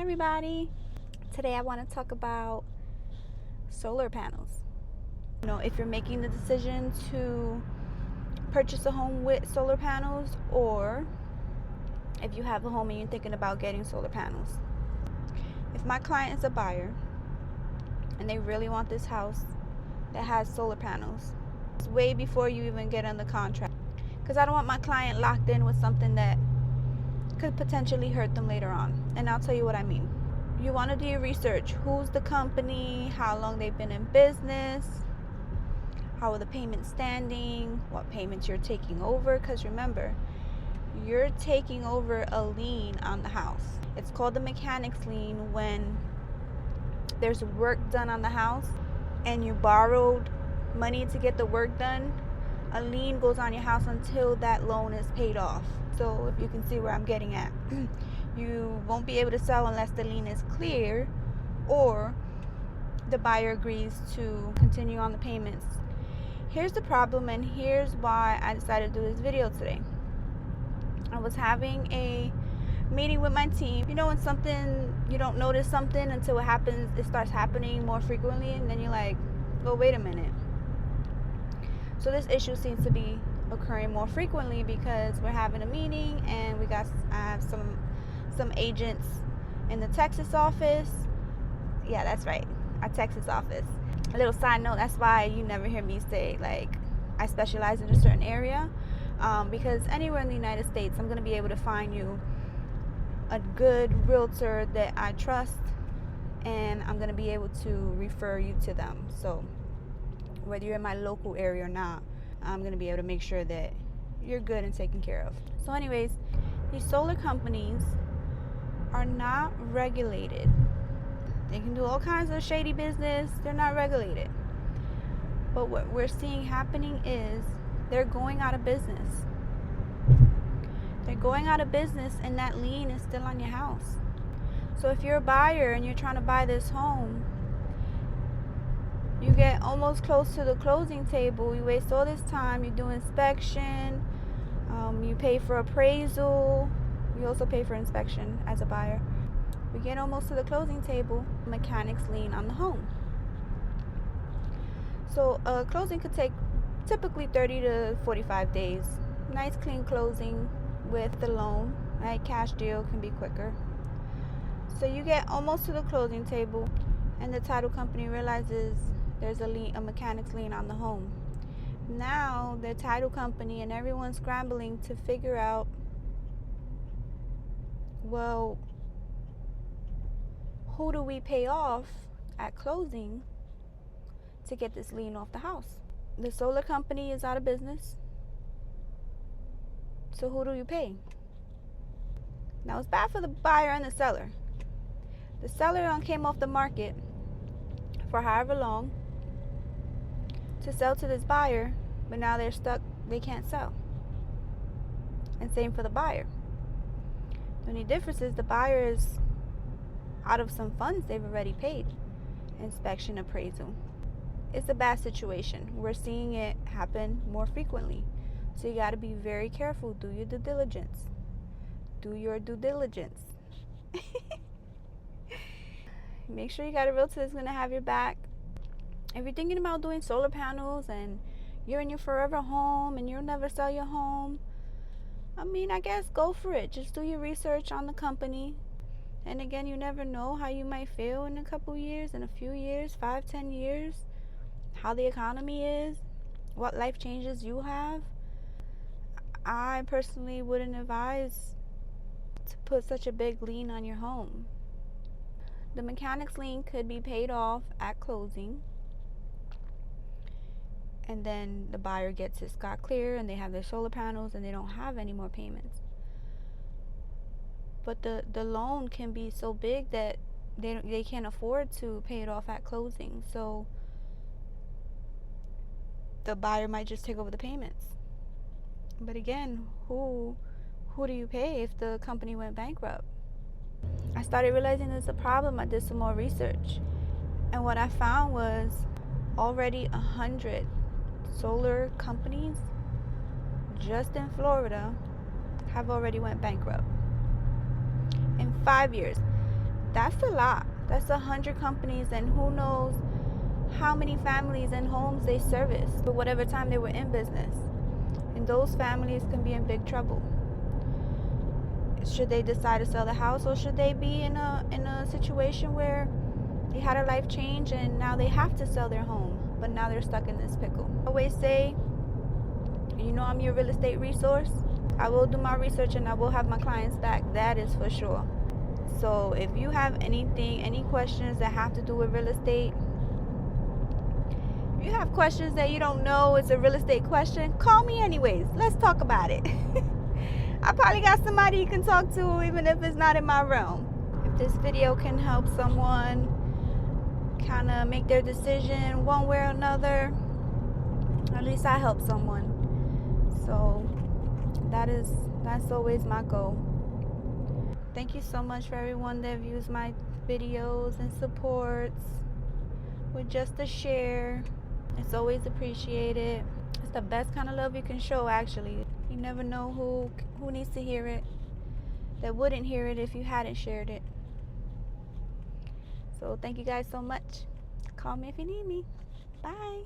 Hi everybody. Today I want to talk about solar panels. If you're making the decision to purchase a home with solar panels, or if you have a home and you're thinking about getting solar panels. If my client is a buyer and they really want this house that has solar panels, it's way before you even get on the contract, because I don't want my client locked in with something that could potentially hurt them later on. And I'll tell you what I mean. You want to do your research. Who's the company? How long they've been in business? How are the payments standing? What payments you're taking over? Because remember, you're taking over a lien on the house. It's called the mechanic's lien when there's work done on the house and you borrowed money to get the work done. A lien goes on your house until that loan is paid off. So if you can see where I'm getting at, you won't be able to sell unless the lien is clear or the buyer agrees to continue on the payments. Here's the problem, and here's why I decided to do this video today. I was having a meeting with my team. When something, you don't notice something until it starts happening more frequently, and then you're like, oh, wait a minute. So this issue seems to be occurring more frequently because we're having a meeting and I have some agents in the Texas office. Yeah, that's right, our Texas office. A little side note, that's why you never hear me say like I specialize in a certain area, because anywhere in the United States I'm going to be able to find you a good realtor that I trust, and I'm going to be able to refer you to them. So whether you're in my local area or not, I'm going to be able to make sure that you're good and taken care of. So anyways, these solar companies are not regulated. They can do all kinds of shady business. They're not regulated. But what we're seeing happening is they're going out of business. They're going out of business, and that lien is still on your house. So if you're a buyer and you're trying to buy this home, you get almost close to the closing table. You waste all this time. You do inspection. You pay for appraisal. You also pay for inspection as a buyer. We get almost to the closing table. Mechanic's lien on the home. So a closing could take typically 30 to 45 days. Nice clean closing with the loan. Right? Cash deal can be quicker. So you get almost to the closing table, and the title company realizes there's a mechanic's lien on the home. Now the title company and everyone's scrambling to figure out, well, who do we pay off at closing to get this lien off the house? The solar company is out of business. So who do you pay? Now it's bad for the buyer and the seller. The seller came off the market for however long to sell to this buyer, but now they're stuck. They can't sell. And same for the buyer. The only difference is the buyer is out of some funds they've already paid. Inspection, appraisal. It's a bad situation. We're seeing it happen more frequently. So you got to be very careful. Do your due diligence. Do your due diligence. Make sure you got a realtor that's going to have your back. If you're thinking about doing solar panels and you're in your forever home and you'll never sell your home, I guess go for it. Just do your research on the company. And again, you never know how you might feel in a couple years, in a few years, 5-10 years, how the economy is, what life changes you have. I personally wouldn't advise to put such a big lien on your home. The mechanic's lien could be paid off at closing, and then the buyer gets his scot clear and they have their solar panels and they don't have any more payments. But the loan can be so big that they can't afford to pay it off at closing. So the buyer might just take over the payments. But again, who do you pay if the company went bankrupt? I started realizing there's a problem. I did some more research, and what I found was already 100 solar companies just in Florida have already went bankrupt in 5 years. That's a lot. That's 100 companies, and who knows how many families and homes they service for whatever time they were in business. And those families can be in big trouble. Should they decide to sell the house, or should they be in a situation where they had a life change and now they have to sell their home, but now they're stuck in this pickle? I always say, I'm your real estate resource. I will do my research and I will have my clients back. That is for sure. So if you have any questions that have to do with real estate, if you have questions that you don't know it's a real estate question, call me anyways. Let's talk about it. I probably got somebody you can talk to even if it's not in my realm. If this video can help someone kind of make their decision one way or another, at least I help someone. So that's always my goal. Thank you so much for everyone that views my videos and supports with just a share. It's always appreciated. It's the best kind of love you can show, actually. You never know who needs to hear it, that wouldn't hear it if you hadn't shared it. So thank you guys so much. Call me if you need me. Bye.